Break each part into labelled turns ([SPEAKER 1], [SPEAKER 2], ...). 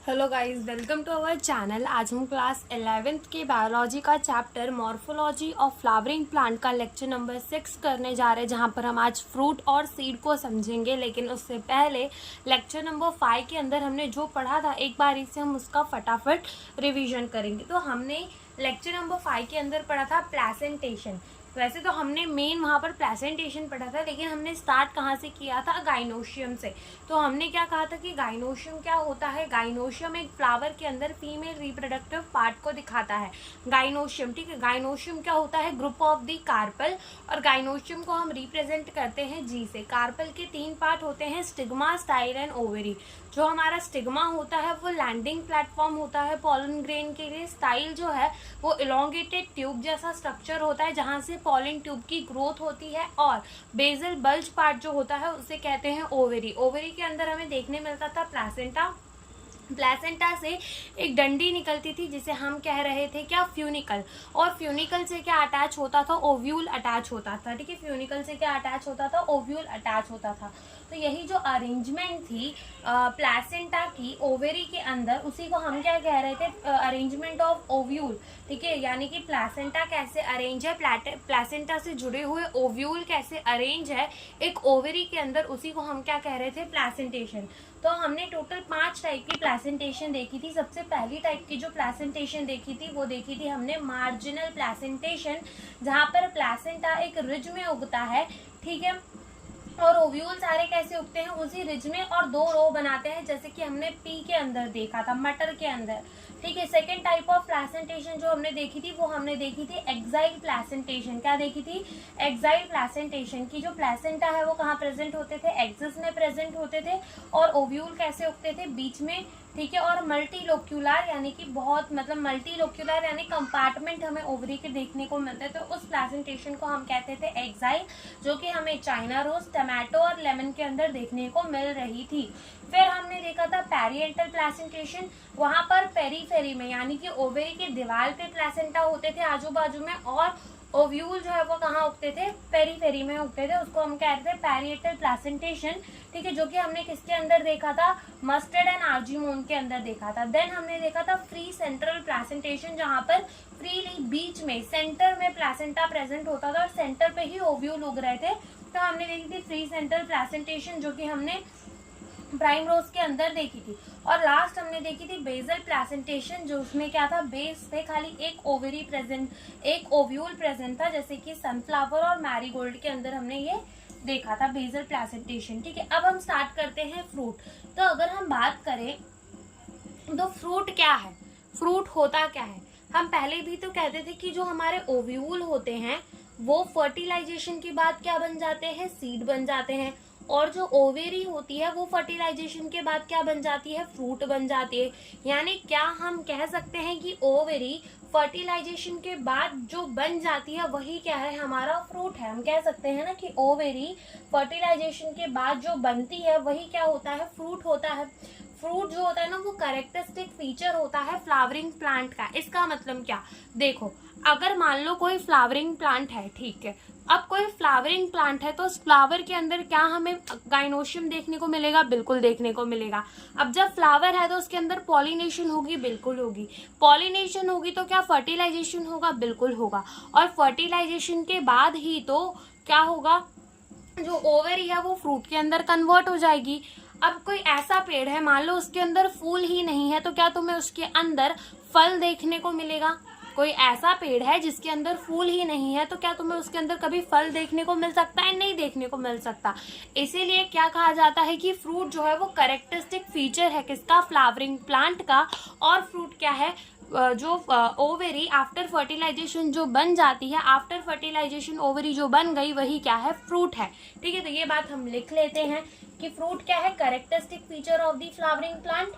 [SPEAKER 1] Hello guys, welcome to our channel. आज हम class 11th के बायोलॉजी का chapter morphology of flowering plant का लेक्चर नंबर 6 करने जा रहे हैं, जहां पर हम आज फ्रूट और सीड को समझेंगे। लेकिन उससे पहले लेक्चर नंबर 5 के अंदर हमने जो पढ़ा था, एक बार इसे हम उसका फटाफट रिवीजन करेंगे। तो हमने लेक्चर नंबर 5 के अंदर पढ़ा था प्लेसेंटेशन। वैसे तो हमने मेन वहाँ पर प्लेसेंटेशन पढ़ा था, लेकिन हमने स्टार्ट कहाँ से किया था? गाइनोशियम से। तो हमने क्या कहा था कि गाइनोशियम क्या होता है? गाइनोशियम एक फ्लावर के अंदर फीमेल रिप्रोडक्टिव पार्ट को दिखाता है। गाइनोशियम, ठीक है। गाइनोशियम क्या होता है? Group of the carpel. और गाइनोशियम को हम रिप्रेजेंट करते हैं जी से। कार्पल के 3 पार्ट होते हैं, स्टिग्मा, स्टाइल एंड ओवेरी। जो हमारा स्टिग्मा होता है वो लैंडिंग प्लेटफॉर्म होता है पॉलन ग्रेन के लिए। स्टाइल जो है वो इलोंगेटेड ट्यूब जैसा स्ट्रक्चर होता है जहां से पॉलन ट्यूब की ग्रोथ होती है। और बेसल बल्ज पार्ट जो होता है उसे कहते हैं ओवेरी। ओवेरी के अंदर हमें देखने मिलता था प्लेसेंटा। प्लेसेंटा से एक डंडी निकलती थी जिसे हम कह रहे थे क्या? फ्यूनिकल। और फ्यूनिकल से क्या अटैच होता था? ओव्यूल अटैच होता था, ठीक है। फ्यूनिकल से क्या अटैच होता था? ओव्यूल अटैच होता था। तो यही जो अरेंजमेंट थी प्लेसेंटा की ओवेरी के अंदर, उसी को हम क्या कह रहे थे? अरेंजमेंट ऑफ ओव्यूल, ठीक है। यानी कि प्लेसेंटा कैसे अरेंज है, प्लेसेंटा से जुड़े हुए ओव्यूल कैसे अरेंज है एक ओवेरी के अंदर, उसी को हम क्या कह रहे थे? प्लेसेंटेशन। तो हमने टोटल 5 टाइप की प्लेसेंटेशन देखी थी। सबसे पहली टाइप की जो प्लेसेंटेशन देखी थी वो देखी थी हमने मार्जिनल प्लेसेंटेशन, जहां पर प्लेसेंटा एक रिज में उगता है, ठीक है। और ओव्यूल सारे कैसे उगते हैं? उसी रिज में, और 2 रो बनाते हैं, जैसे कि हमने पी के अंदर देखा था, मटर के अंदर, ठीक है। सेकेंड टाइप ऑफ प्लेसेंटेशन जो हमने देखी थी वो हमने देखी थी एक्साइल प्लेसेंटेशन। क्या देखी थी? एक्साइल प्लेसेंटेशन की जो प्लेसेंटा है वो कहाँ प्रेजेंट होते थे? एक्सिस में प्रेजेंट होते थे। और ओव्यूल कैसे उगते थे? बीच में, ठीक है। और मल्टीलोक्यूलर, यानी कि बहुत मल्टीलोक्यूलर यानी कंपार्टमेंट हमें ओवरी के देखने को मिलते थे। तो उस प्लेसेंटेशन को हम कहते थे एक्साइल, जो कि हमें चाइना रोज, टमाटो और लेमन के अंदर देखने को मिल रही थी। फिर हमने देखा था पेरिएंटल प्लेसेंटेशन। वहां पर पेरीफेरी में, यानी कि ओवेरी के दीवार पे प्लेसेंटा होते थे आजू बाजू में, और ओव्यूल जो है वो कहाँ उगते थे? पेरीफेरी में उगते थे। उसको हम कहते थे पेरिएटल प्लेसेंटेशन, ठीक है। जो कि हमने किसके अंदर देखा था? मस्टर्ड एंड आर्जिमोन के अंदर देखा था। देन हमने देखा था फ्री सेंट्रल प्लेसेंटेशन, जहां पर फ्रीली बीच में, सेंटर में प्लेसेंटा प्रेजेंट होता था और सेंटर पे ही ओव्यूल उग रहे थे। तो हमने देखी थी फ्री सेंट्रल प्लेसेंटेशन, जो कि हमने प्राइम रोज के अंदर देखी थी। और लास्ट हमने देखी थी बेसल प्लेसेंटेशन, जो उसमें क्या था? बेस पे खाली एक ओवेरी प्रेजेंट, एक ओव्यूल प्रेजेंट था, जैसे कि सनफ्लावर और मैरीगोल्ड के अंदर हमने ये देखा था बेसल प्लेसेंटेशन, ठीक है। अब हम स्टार्ट करते हैं फ्रूट। तो अगर हम बात करें तो फ्रूट क्या है, फ्रूट होता क्या है? हम पहले भी तो कहते थे कि जो हमारे ओव्यूल होते हैं वो फर्टिलाइजेशन के बाद क्या बन जाते हैं? सीड बन जाते हैं। और जो ओवेरी होती है वो फर्टिलाइजेशन के बाद क्या बन जाती है? फ्रूट बन जाती है। यानी क्या हम कह सकते हैं कि ओवेरी फर्टिलाइजेशन के बाद जो बन जाती है वही क्या है? हमारा फ्रूट है। हम कह सकते हैं ना कि ओवेरी फर्टिलाइजेशन के बाद जो बनती है वही क्या होता है? फ्रूट होता है। फ्रूट जो होता है ना वो कैरेक्टरिस्टिक फीचर होता है फ्लावरिंग प्लांट का। इसका मतलब क्या? देखो, अगर मान लो कोई फ्लावरिंग प्लांट है, ठीक है। अब कोई फ्लावरिंग प्लांट है तो उस फ्लावर के अंदर क्या हमें गाइनोशियम देखने को मिलेगा? बिल्कुल देखने को मिलेगा। अब जब फ्लावर है तो उसके अंदर पॉलिनेशन होगी? बिल्कुल होगी। पॉलिनेशन होगी तो क्या फर्टिलाइजेशन होगा? बिल्कुल होगा। और फर्टिलाइजेशन के बाद ही तो क्या होगा? जो ओवरी है वो फ्रूट के अंदर कन्वर्ट हो जाएगी। अब कोई ऐसा पेड़ है, मान लो उसके अंदर फूल ही नहीं है, तो क्या तुम्हें उसके अंदर फल देखने को मिलेगा? कोई ऐसा पेड़ है जिसके अंदर फूल ही नहीं है, तो क्या तुम्हें उसके अंदर कभी फल देखने को मिल सकता है? नहीं देखने को मिल सकता। इसीलिए क्या कहा जाता है कि फ्रूट जो है वो कैरेक्टरिस्टिक फीचर है किसका? फ्लावरिंग प्लांट का। और फ्रूट क्या है? जो ओवेरी आफ्टर फर्टिलाइजेशन जो बन जाती है, आफ्टर फर्टिलाइजेशन ओवेरी जो बन गई वही क्या है? फ्रूट है, ठीक है। तो ये बात हम लिख लेते हैं कि फ्रूट क्या है? Characteristic feature of the flowering plant.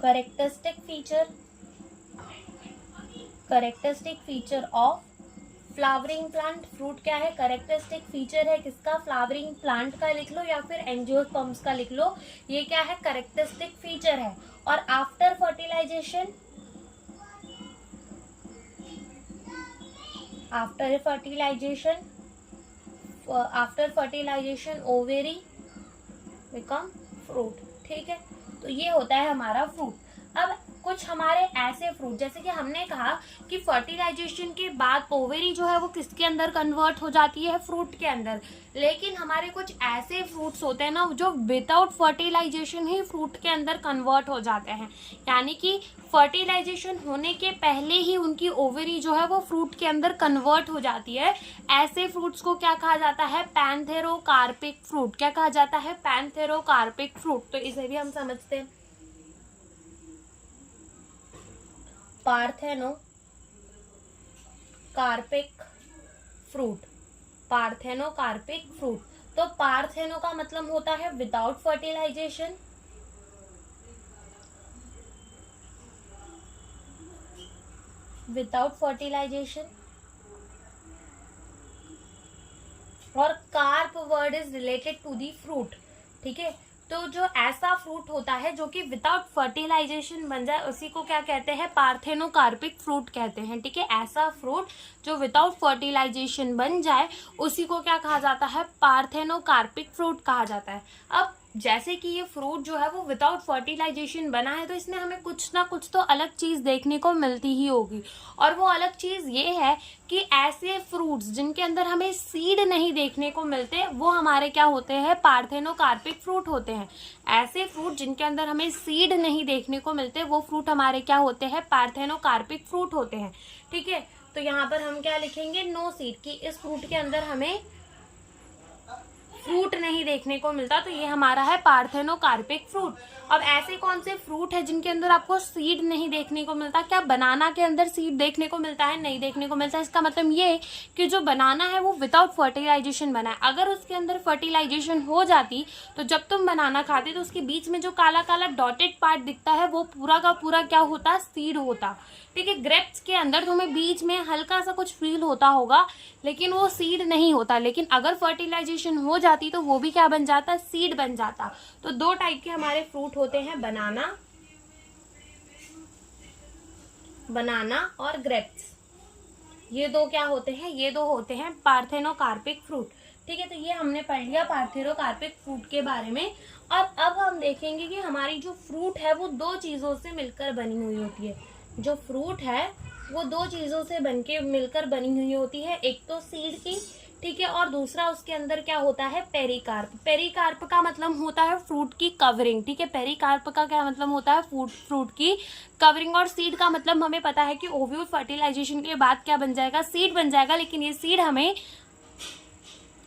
[SPEAKER 1] Characteristic feature of flowering plant. Fruit क्या है? कैरेक्टरिस्टिक फीचर है किसका? फ्लावरिंग प्लांट का लिख लो या फिर एंजियोस्पर्म्स का लिख लो। ये क्या है? कैरेक्टरिस्टिक फीचर है। और after fertilisation, after fertilisation ovary become fruit, ठीक है। तो ये होता है हमारा फ्रूट। अब कुछ हमारे ऐसे फ्रूट, जैसे कि हमने कहा कि फर्टिलाइजेशन के बाद ओवेरी जो है वो किसके अंदर कन्वर्ट हो जाती है, फ्रूट के अंदर। लेकिन हमारे कुछ ऐसे फ्रूट्स होते हैं ना जो विदाउट फर्टिलाइजेशन ही फ्रूट के अंदर कन्वर्ट हो जाते हैं, यानी कि फर्टिलाइजेशन होने के पहले ही उनकी ओवेरी जो है वो फ्रूट के अंदर कन्वर्ट हो जाती है। ऐसे फ्रूट्स को क्या कहा जाता है, पैंथेरोकार्पिक फ्रूट। क्या कहा जाता है, पैंथेरोकार्पिक फ्रूट। तो इसे भी हम समझते हैं, पार्थेनोकार्पिक फ्रूट, पार्थेनोकार्पिक फ्रूट। तो पार्थेनो का मतलब होता है विदाउट फर्टिलाइजेशन, विदाउट फर्टिलाइजेशन, और carp word is related to the fruit, ठीक है। तो जो ऐसा फ्रूट होता है जो कि विदाउट फर्टिलाइजेशन बन जाए उसी को क्या कहते हैं, पार्थेनोकार्पिक फ्रूट कहते हैं, ठीक है। ऐसा फ्रूट जो विदाउट फर्टिलाइजेशन बन जाए उसी को क्या कहा जाता है, पार्थेनोकार्पिक फ्रूट कहा जाता है। अब जैसे कि ये फ्रूट जो है वो विदाउट फर्टिलाइजेशन बना है तो इसमें हमें कुछ ना कुछ तो अलग चीज देखने को मिलती ही होगी, और वो अलग चीज ये है कि ऐसे फ्रूट्स जिनके अंदर हमें सीड नहीं देखने को मिलते वो हमारे क्या होते हैं, पार्थेनोकार्पिक फ्रूट होते हैं। ऐसे फ्रूट जिनके अंदर हमें सीड नहीं देखने को मिलते वो फ्रूट हमारे क्या होते हैं, पार्थेनोकार्पिक फ्रूट होते हैं, ठीक है। तो यहाँ पर हम क्या लिखेंगे, नो सीड, की इस फ्रूट के अंदर हमें फ्रूट नहीं देखने को मिलता, तो ये हमारा है पार्थेनोकार्पिक फ्रूट। अब ऐसे कौन से फ्रूट है जिनके अंदर आपको सीड नहीं देखने को मिलता, क्या बनाना के अंदर सीड देखने को मिलता है, नहीं देखने को मिलता है। इसका मतलब ये कि जो बनाना है वो विदाउट फर्टिलाइजेशन बना है। अगर उसके अंदर फर्टिलाइजेशन हो जाती तो जब तुम बनाना खाते तो उसके बीच में जो काला काला डॉटेड पार्ट दिखता है वो पूरा का पूरा क्या होता, सीड होता, ठीक है। ग्रेप्स के अंदर तुम्हें बीच में हल्का सा कुछ फील होता होगा लेकिन वो सीड नहीं होता, लेकिन अगर फर्टिलाइजेशन हो जाती तो वो भी क्या बन जाता, सीड बन जाता। तो दो टाइप के हमारे फ्रूट होते हैं, बनाना और ग्रेप्स। ये दो क्या होते हैं, ये दो होते हैं पार्थेनोकार्पिक फ्रूट, ठीक है। तो ये हमने पढ़ लिया पार्थेनोकार्पिक फ्रूट के बारे में। और अब हम देखेंगे कि हमारी जो फ्रूट है वो दो चीजों से मिलकर बनी हुई होती है। जो फ्रूट है वो दो चीजों से बनके मिलकर बनी हुई होती है, एक तो सीड की, ठीक है, और दूसरा उसके अंदर क्या होता है, पेरिकार्प। पेरिकार्प का मतलब होता है फ्रूट की कवरिंग, ठीक है। पेरिकार्प का क्या मतलब होता है, फ्रूट की कवरिंग। और सीड का मतलब हमें पता है कि ओव्यूल फर्टिलाइजेशन के बाद क्या बन जाएगा, सीड बन जाएगा, लेकिन ये सीड हमें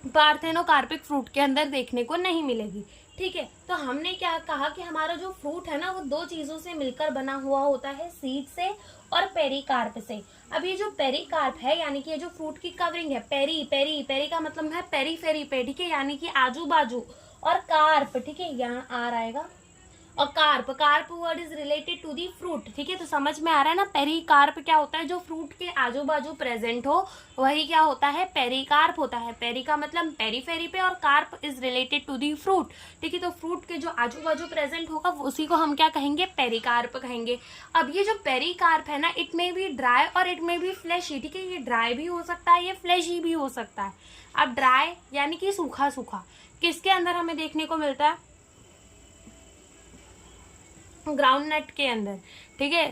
[SPEAKER 1] पार्थेनोकार्पिक फ्रूट के अंदर देखने को नहीं मिलेगी, ठीक है। तो हमने क्या कहा कि हमारा जो फ्रूट है ना वो दो चीजों से मिलकर बना हुआ होता है, सीड से और पेरिकार्प से। अब ये जो पेरिकार्प है यानी कि ये जो फ्रूट की कवरिंग है, पेरी का मतलब है पेरीफेरी पे, ठीक है, यानी कि आजू बाजू, और कार्प, ठीक है, यहाँ आर आएगा, और carp word is related to the fruit, ठीक है। तो समझ में आ रहा है ना, पेरिकार्प क्या होता है, जो फ्रूट के आजू बाजू प्रेजेंट हो वही क्या होता है, पेरिकार्प होता है। पेरी का मतलब पेरीफेरी पे और carp is related to the fruit, ठीक है। तो फ्रूट के जो आजू बाजू प्रेजेंट होगा उसी को हम क्या कहेंगे, पेरिकार्प कहेंगे। अब ये जो पेरिकार्प है ना, इट में भी ड्राई और इट में भी फ्लैशी, ठीक है। ये ड्राई भी हो सकता है, ये फ्लैशी भी हो सकता है। अब ड्राई यानी कि सूखा सूखा किसके अंदर हमें देखने को मिलता है, ग्राउंड नट के अंदर, ठीक है,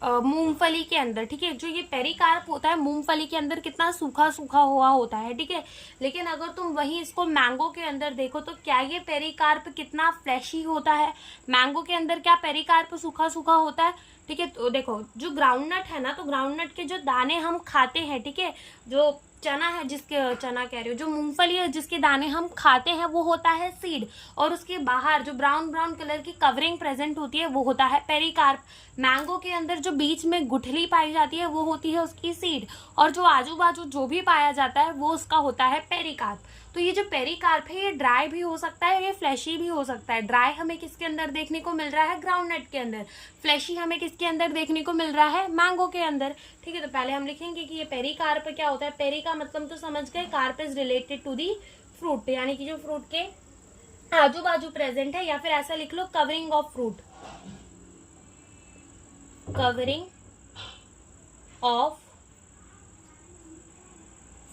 [SPEAKER 1] मूंगफली के अंदर, ठीक है। जो ये पेरिकार्प होता है मूंगफली के अंदर कितना सूखा सूखा हुआ होता है, ठीक है। लेकिन अगर तुम वही इसको मैंगो के अंदर देखो तो क्या ये पेरिकार्प कितना फ्लैशी होता है, मैंगो के अंदर क्या पेरिकार्प सूखा सूखा होता है, ठीक है। तो देखो जो ग्राउंड नट है ना, तो ग्राउंड नट के जो दाने हम खाते हैं, ठीक है, जो चना है, जिसके चना कह रही हूँ, जो मूंगफली है जिसके दाने हम खाते हैं वो होता है सीड, और उसके बाहर जो ब्राउन ब्राउन कलर की कवरिंग प्रेजेंट होती है वो होता है पेरिकार्प। मैंगो के अंदर जो बीच में गुठली पाई जाती है वो होती है उसकी सीड, और जो आजू बाजू जो भी पाया जाता है वो उसका होता है पेरिकार्प। तो ये जो पेरिकार्प है ये ड्राई भी हो सकता है, ये फ्लैशी भी हो सकता है। ड्राई हमें किसके अंदर देखने को मिल रहा है, ग्राउंड नट के अंदर। फ्लैशी हमें किसके अंदर देखने को मिल रहा है, मैंगो के अंदर, ठीक है। तो पहले हम लिखेंगे कि ये पेरिकार्प क्या होता है। पेरी का मतलब तो समझ गए, carp is related to the fruit, यानी कि जो फ्रूट के आजू बाजू प्रेजेंट है, या फिर ऐसा लिख लो covering of fruit, covering of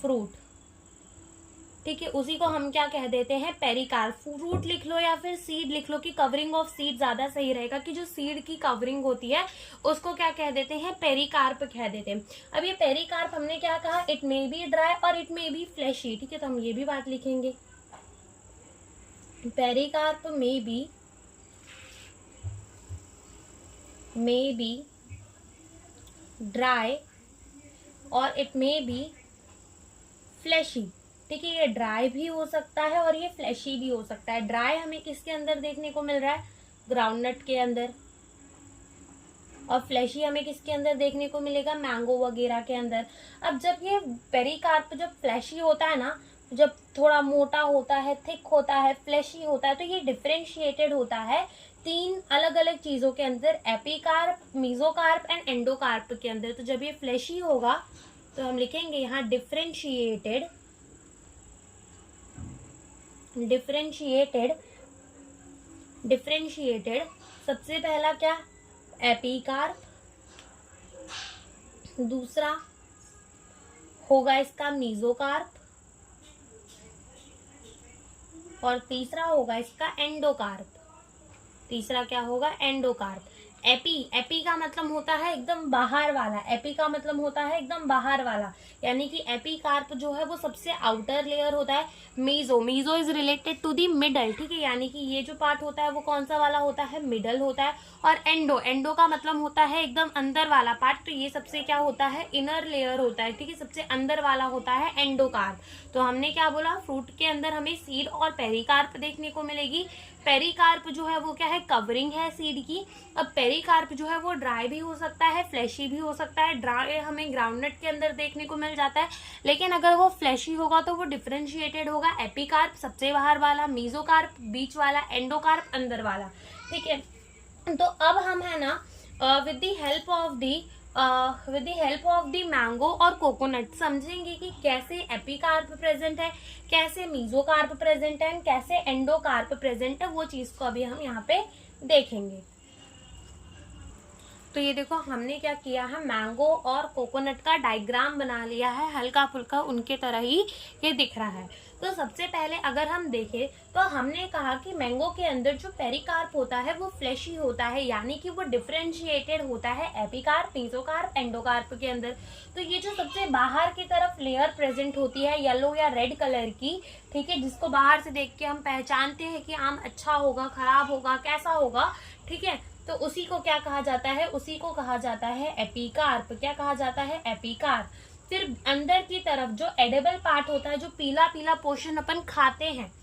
[SPEAKER 1] fruit, ठीक है, उसी को हम क्या कह देते हैं, पेरिकार्प। फ्रूट लिख लो या फिर सीड लिख लो, कि कवरिंग ऑफ सीड ज्यादा सही रहेगा, कि जो सीड की कवरिंग होती है उसको क्या कह देते हैं, पेरिकार्प कह देते हैं। अब ये पेरिकार्प हमने क्या कहा, इट मे बी ड्राई और इट मे बी फ्लैशी। ठीक है, तो हम ये भी बात लिखेंगे, पेरिकार्प मे बी ड्राई और इट मे बी फ्लैशी। ठीक है, ये ड्राई भी हो सकता है और ये फ्लैशी भी हो सकता है। ड्राई हमें किसके अंदर देखने को मिल रहा है, ग्राउंडनट के अंदर, और फ्लैशी हमें किसके अंदर देखने को मिलेगा, मैंगो वगैरह के अंदर। अब जब ये पेरिकार्प जब फ्लैशी होता है ना, जब थोड़ा मोटा होता है, थिक होता है, फ्लैशी होता है, तो ये डिफरेंशिएटेड होता है 3 अलग अलग चीजों के अंदर, एपिकार्प, मेसोकार्प एंड एंडोकार्प के अंदर। तो जब ये फ्लैशी होगा तो हम लिखेंगे यहाँ डिफरेंशिएटेड सबसे पहला क्या, एपिकार्प, दूसरा होगा इसका मेसोकार्प, और तीसरा होगा इसका एंडोकार्प। तीसरा क्या होगा, एंडोकार्प। एपी का मतलब होता है एकदम बाहर वाला, एपी का मतलब होता है एकदम बाहर वाला, यानी कि एपिकार्प जो है वो सबसे आउटर लेयर होता है। Meso is related to the middle. ठीक है, यानी कि ये जो पार्ट होता है वो कौन सा वाला होता है, मिडल होता है। और एंडो का मतलब होता है एकदम अंदर वाला पार्ट, तो ये सबसे क्या होता है, इनर लेयर होता है। ठीक है, सबसे अंदर वाला होता है एंडोकार्प। तो हमने क्या बोला, फ्रूट के अंदर हमें सीड और पेरिकार्प देखने को मिलेगी। पेरिकार्प जो है वो क्या है, कवरिंग है सीड की। अब पेरिकार्प जो है वो ड्राई भी हो सकता है, फ्लैशी भी हो सकता है। ड्राई हमें ग्राउंडनट के अंदर देखने को मिल जाता है, लेकिन अगर वो फ्लैशी होगा तो वो डिफरेंशिएटेड होगा। एपिकार्प सबसे बाहर वाला, मेसोकार्प बीच वाला, एंडोकार्प अंदर वाला। ठीक है, तो अब हम है ना with the help of the mango और कोकोनट समझेंगे कि कैसे एपिकार्प प्रेजेंट है, कैसे मेसोकार्प प्रेजेंट है, कैसे एंडोकार्प प्रेजेंट है। वो चीज को अभी हम यहाँ पे देखेंगे। तो ये देखो हमने क्या किया है, मैंगो और कोकोनट का डायग्राम बना लिया है, हल्का फुल्का उनके तरह ही ये दिख रहा है। तो सबसे पहले अगर हम देखें तो हमने कहा कि मैंगो के अंदर जो पेरिकार्प होता है वो फ्लैशी होता है, यानी कि वो डिफरेंशिएटेड होता है एपिकार्प, मेसोकार्प, एंडोकार्प के अंदर। तो ये जो सबसे बाहर की तरफ लेयर प्रेजेंट होती है येलो या रेड कलर की, ठीक है, जिसको बाहर से देख के हम पहचानते हैं कि आम अच्छा होगा, खराब होगा, कैसा होगा। ठीक है, तो उसी को क्या कहा जाता है, उसी को कहा जाता है एपिकार्प। क्या कहा जाता है, एपिकार्प। फिर अंदर की तरफ जो एडिबल पार्ट होता है, जो पीला पीला पोर्शन अपन खाते हैं,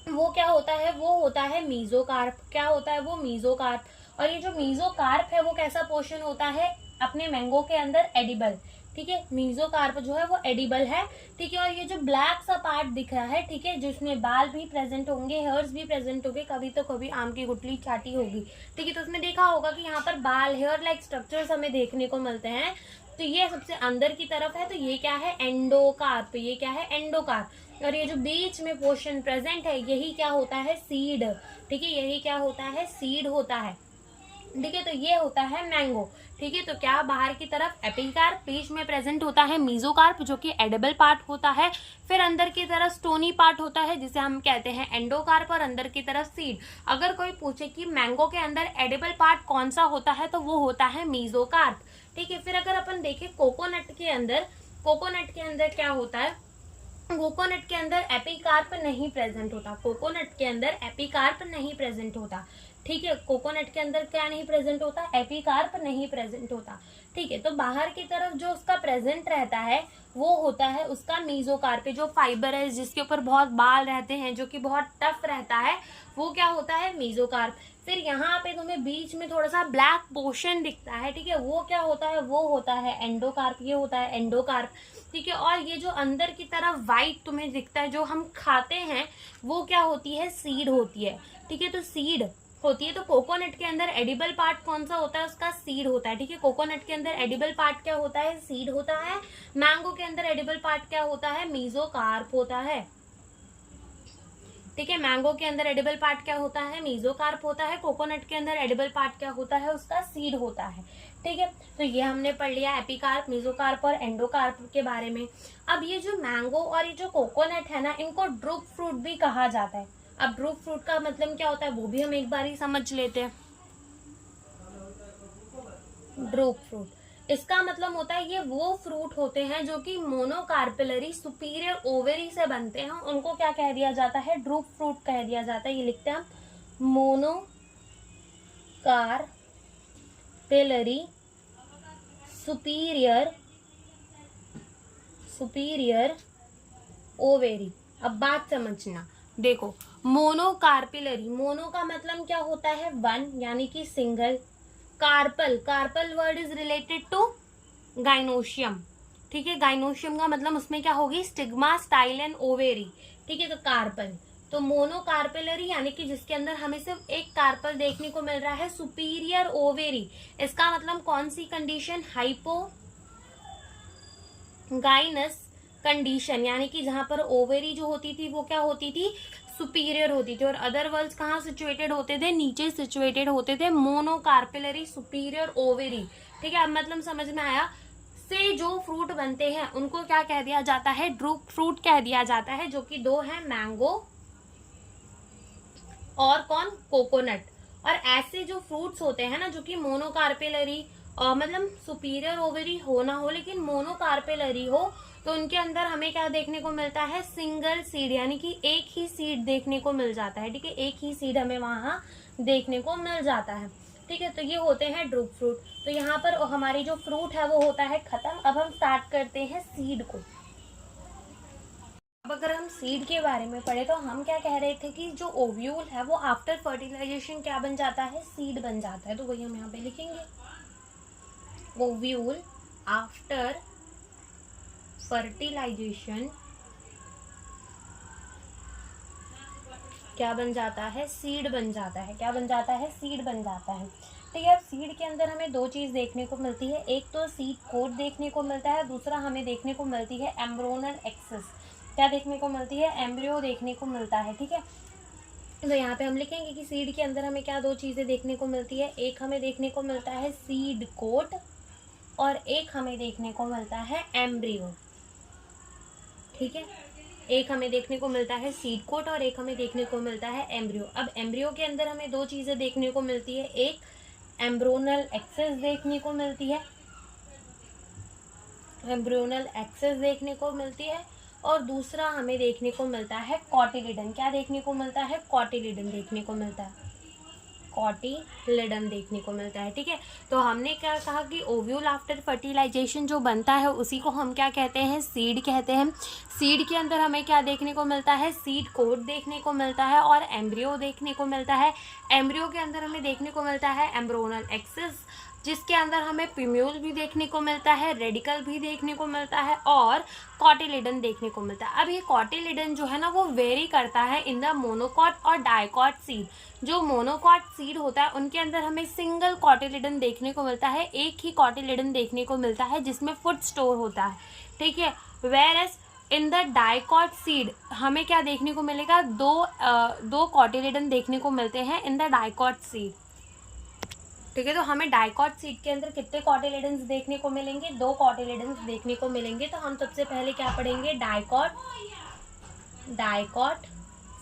[SPEAKER 1] वो क्या होता है, वो होता है मेसोकार्प। क्या होता है वो, मेसोकार्प। और ये जो मेसोकार्प है वो कैसा पोर्शन होता है अपने मैंगो के अंदर, एडिबल। ठीक है, मेसोकार्प जो है वो एडिबल है। ठीक है, और ये जो ब्लैक सा पार्ट दिख रहा है, ठीक है, जिसमें बाल भी प्रेजेंट होंगे, हेयर्स भी प्रेजेंट होंगे, कभी तो कभी आम की गुठली चाटी होगी। ठीक है, तो उसमें देखा होगा कि यहाँ पर बाल, हेयर लाइक स्ट्रक्चर्स हमें देखने को मिलते हैं। तो ये सबसे अंदर की तरफ है, तो ये क्या है, एंडोकार्प। ये क्या है, एंडोकार्प। और ये जो बीच में पोर्शन प्रेजेंट है यही क्या होता है, सीड। ठीक है, यही क्या होता है, सीड होता है। ठीक है, तो ये होता है मैंगो। ठीक है, तो क्या बाहर की तरफ एपिकार्प, बीच में प्रेजेंट होता है मेसोकार्प जो कि एडिबल पार्ट होता है। फिर अंदर की तरफ स्टोनी पार्ट होता है जिसे हम कहते हैं एंडोकार्प, और अंदर की तरफ सीड। अगर कोई पूछे कि मैंगो के अंदर एडिबल पार्ट कौन सा होता है तो वो होता है मेसोकार्प। ठीक है, फिर अगर अपन देखें कोकोनट के अंदर, कोकोनट के अंदर क्या होता है, कोकोनट के अंदर एपिकार्प नहीं प्रेजेंट होता। कोकोनट के अंदर एपिकार्प नहीं प्रेजेंट होता। ठीक है, कोकोनट के अंदर क्या नहीं प्रेजेंट होता, एपिकार्प नहीं प्रेजेंट होता। ठीक है, तो बाहर की तरफ जो उसका प्रेजेंट रहता है वो होता है उसका मेसोकार्प। जो फाइबर है जिसके ऊपर बहुत बाल रहते हैं, जो कि बहुत टफ रहता है, वो क्या होता है, मेसोकार्प। फिर यहाँ पे तुम्हें बीच में थोड़ा सा ब्लैक पोर्शन दिखता है, ठीक है, वो क्या होता है, वो होता है एंडोकार्प। ये होता है एंडोकार्प। ठीक है, और ये जो अंदर की तरफ व्हाइट तुम्हें दिखता है जो हम खाते हैं, वो क्या होती है, सीड होती है। ठीक है, तो सीड होती है। तो कोकोनट के अंदर एडिबल पार्ट कौन सा होता है, उसका सीड होता है। ठीक है, कोकोनट के अंदर एडिबल पार्ट क्या होता है, सीड होता है। मैंगो के अंदर एडिबल पार्ट क्या होता है, मेसोकार्प होता है। ठीक है। मैंगो के अंदर एडिबल पार्ट क्या होता है, मीजोकार्प होता है। कोकोनट के अंदर एडिबल पार्ट क्या होता है, उसका सीड होता है। ठीक है, तो ये हमने पढ़ लिया एपिकार्प, मीजोकार्प और एंडोकार्प के बारे में। अब ये जो मैंगो और ये जो कोकोनट है ना, इनको ड्रूप फ्रूट भी कहा जाता है। अब ड्रूप फ्रूट का मतलब क्या होता है वो भी हम एक बार ही समझ लेते हैं। ड्रूप फ्रूट, इसका मतलब होता है ये वो फ्रूट होते हैं जो कि मोनोकार्पिलरी सुपीरियर ओवेरी से बनते हैं, उनको क्या कह दिया जाता है, ड्रूप फ्रूट कह दिया जाता है। ये लिखते हैं हम, मोनोकार्पिलरी सुपीरियर ओवेरी। अब बात समझना, देखो मोनोकार्पिलरी, मोनो का मतलब क्या होता है, वन यानी कि single. Carpel word is related to gynoecium. ठीक है, गाइनोशियम का मतलब उसमें क्या होगी, स्टिग्मा, स्टाइल एंड ओवेरी। ठीक है, तो कार्पल, तो मोनोकार्पेलरी यानी कि जिसके अंदर हमें सिर्फ एक कार्पल देखने को मिल रहा है, सुपीरियर ओवेरी, इसका मतलब कौन सी कंडीशन, हाइपोगाइनस कंडीशन, यानी कि जहां पर ओवेरी जो होती थी वो क्या होती थी, सुपीरियर होती थी, और अदर वर्ल्स कहाँ सिचुएटेड होते थे, नीचे सिचुएटेड होते थे, मोनोकार्पिलरी सुपीरियर ओवेरी। ठीक है, अब मतलब समझ में आया, से जो फ्रूट बनते हैं उनको क्या कह दिया जाता है, ड्रूप फ्रूट कह दिया जाता है, जो कि दो है, मैंगो और कौन, कोकोनट। और ऐसे जो फ्रूट्स होते हैं ना जो कि मोनोकार्पिलरी मतलब सुपीरियर ओवेरी हो ना हो लेकिन मोनोकार्पिलरी हो, तो उनके अंदर हमें क्या देखने को मिलता है, सिंगल सीड, यानी कि एक ही सीड देखने को मिल जाता है। ठीक है, एक ही सीड हमें वहां देखने को मिल जाता है। ठीक है, तो ये होते हैं ड्रूप फ्रूट। तो यहाँ पर हमारी जो फ्रूट है वो होता है खत्म। अब हम स्टार्ट करते हैं सीड को। अब अगर हम सीड के बारे में पढ़े तो हम क्या कह रहे थे कि जो ओव्यूल है वो आफ्टर फर्टिलाइजेशन क्या बन जाता है, सीड बन जाता है। तो वही हम यहाँ पे लिखेंगे, ओव्यूल आफ्टर फर्टिलाइजेशन क्या बन जाता है, सीड बन जाता है। क्या बन जाता है, सीड बन जाता है। ठीक है, अब सीड के अंदर हमें दो चीज देखने को मिलती है, एक तो सीड कोट देखने को मिलता है, दूसरा हमें देखने को मिलती है एम्ब्रोनल एक्सिस। क्या देखने को मिलती है, एम्ब्रियो देखने को मिलता है। ठीक है, तो यहाँ पे हम लिखेंगे कि सीड के अंदर हमें क्या दो चीजें देखने को मिलती है, एक हमें देखने को मिलता है सीड कोट और एक हमें देखने को मिलता है एम्ब्रियो। ठीक है, एक हमें देखने को मिलता है सीड कोट और एक हमें देखने को मिलता है एम्ब्रियो। अब एम्ब्रियो के अंदर हमें दो चीजें देखने को मिलती है, एक एम्ब्रोनल एक्सेस देखने को मिलती है, एम्ब्रियोनल एक्सेस देखने को मिलती है, और दूसरा हमें देखने को मिलता है कॉटिलिडन। क्या देखने को मिलता है, कॉटिलिडन देखने को मिलता है, कॉटिलिडन देखने को मिलता है। ठीक है, तो हमने क्या कहा कि ओव्यूल आफ्टर फर्टिलाइजेशन जो बनता है उसी को हम क्या कहते हैं, सीड कहते हैं। सीड के अंदर हमें क्या देखने को मिलता है, सीड कोट देखने को मिलता है और एम्ब्रियो देखने को मिलता है। एम्ब्रियो के अंदर हमें देखने को मिलता है एम्ब्रोनल एक्सिस, जिसके अंदर हमें पिम्यूल भी देखने को मिलता है, रेडिकल भी देखने को मिलता है और कॉटिलिडन देखने को मिलता है। अब ये कॉटिलिडन जो है ना वो वेरी करता है इन द मोनोकॉट और डाइकॉट सीड। जो मोनोकॉट सीड होता है उनके अंदर हमें सिंगल कॉटिलिडन देखने को मिलता है, एक ही कॉटिलिडन देखने को मिलता है जिसमें फूड स्टोर होता है। ठीक है, whereas in the dicot seed हमें क्या देखने को मिलेगा, दो कॉटिलिडन देखने को मिलते हैं इन द डाइकॉट सीड। ठीक है, तो हमें डाइकॉट सीड के अंदर कितने कॉटिलिडन्स देखने को मिलेंगे, दो कॉटिलिडन्स देखने को मिलेंगे। तो हम सबसे पहले क्या पढ़ेंगे, डाइकॉट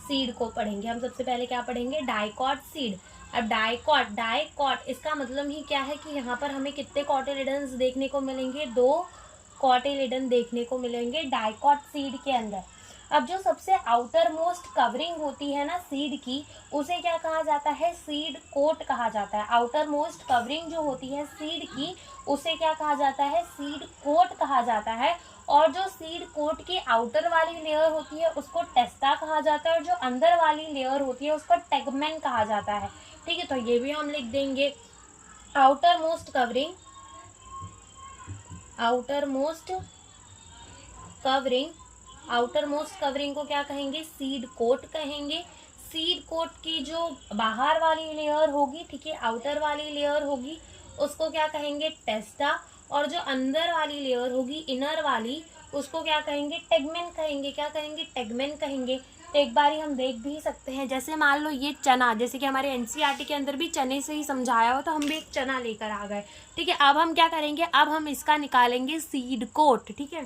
[SPEAKER 1] सीड को पढ़ेंगे। हम सबसे पहले क्या पढ़ेंगे, डाइकॉट सीड। अब डाइकॉट इसका मतलब ही क्या है कि यहाँ पर हमें कितने कॉटिलिडन्स देखने को मिलेंगे, दो कॉटिलिडन देखने को मिलेंगे डाइकॉट सीड के अंदर। अब जो सबसे आउटर मोस्ट कवरिंग होती है ना सीड की, उसे क्या कहा जाता है, सीड कोट कहा जाता है। आउटर मोस्ट कवरिंग जो होती है सीड की उसे क्या कहा जाता है, सीड कोट कहा जाता है। और जो सीड कोट की आउटर वाली लेयर होती है उसको टेस्टा कहा जाता है और जो अंदर वाली लेयर होती है उसको टेगमेन कहा जाता है। ठीक है, तो ये भी हम लिख देंगे, आउटर मोस्ट कवरिंग को क्या कहेंगे, सीड कोट कहेंगे। सीड कोट की जो बाहर वाली लेयर होगी, ठीक है, आउटर वाली लेयर होगी, उसको क्या कहेंगे, टेस्टा। और जो अंदर वाली लेयर होगी, इनर वाली, उसको क्या कहेंगे, टेगमेन कहेंगे। क्या कहेंगे, टेगमेन कहेंगे। तो एक बार ही हम देख भी सकते हैं। जैसे मान लो ये चना, जैसे कि हमारे एनसीईआरटी के अंदर भी चने से ही समझाया हो, तो हम भी एक चना लेकर आ गए। ठीक है, अब हम क्या करेंगे, अब हम इसका निकालेंगे सीड कोट। ठीक है,